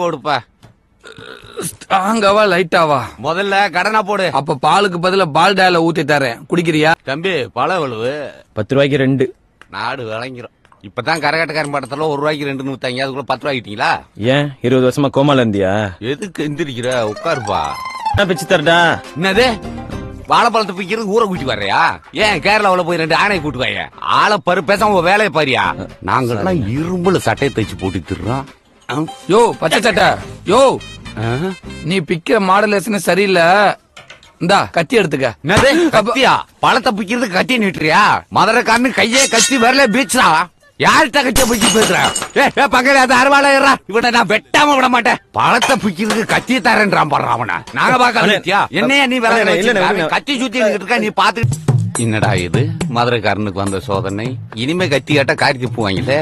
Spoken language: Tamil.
போடுப்பா. ஸ்ட்ராங்காவா லைட்டாவா? முதல்ல கடனா போடு. அப்ப பாலுக்கு பதிலா பால் டேல ஊத்தி தரேன், குடிக்கிறியா? தம்பி பழ வலுவு 10 ரூபாய்க்கு 2. நாடு விளங்கிரும். இப்பதான் கரகாட்டக்காரன் படத்துல 1 ரூபாய்க்கு 2 ஊத்தாங்க, அதுக்குள்ள 10 ரூபாய்க்கிட்டீங்களா? ஏன் 20 வருஷமா கோமால இருந்தியா? எதுக்கு எந்திரிக்கிற? உட்காருப்பா. பிச்சு தரடா. என்னது வாழைப்பழத்தை பிக்கிறது ஊரை கூட்டி வர்றியா? ஏன் கேரளாவுல போய் 2 ஆணையை கூட்டு வாங்க. ஆளை பரு பேசாம உங்க வேலையை பாரியா? நாங்கெல்லாம் இரும்புல சட்டையை தச்சு போட்டு திடுறோம். யோ பச்சை சட்டை, யோ நீ பிக்கிற மாடலேஷன் சரியில்லை. இந்தா கத்தி எடுத்துக்க. என்னது கத்தியா? பழத்தை பிக்கிறது கத்தி நீட்டுறியா? மதுரைக்காரனு கையே கத்தி வரல பீச்சா. யார்கிட்ட கத்திய பிச்சு பேசுற? பக்கத்துல அது அறுவாளையரா. இவனை நான் வெட்டாம விட மாட்டேன். பழத்தை பிக்கிறது கத்தி தரேன்றான் பாடுறான் அவனை. நாங்க பாக்க என்னையா நீ வேலை கத்தி சுத்தி இருக்க நீ பாத்து. என்னடா இது மதுரைக்காரனுக்கு வந்த சோதனை? இனிமே கத்தி கேட்டா காரிக்கு போவாங்களே.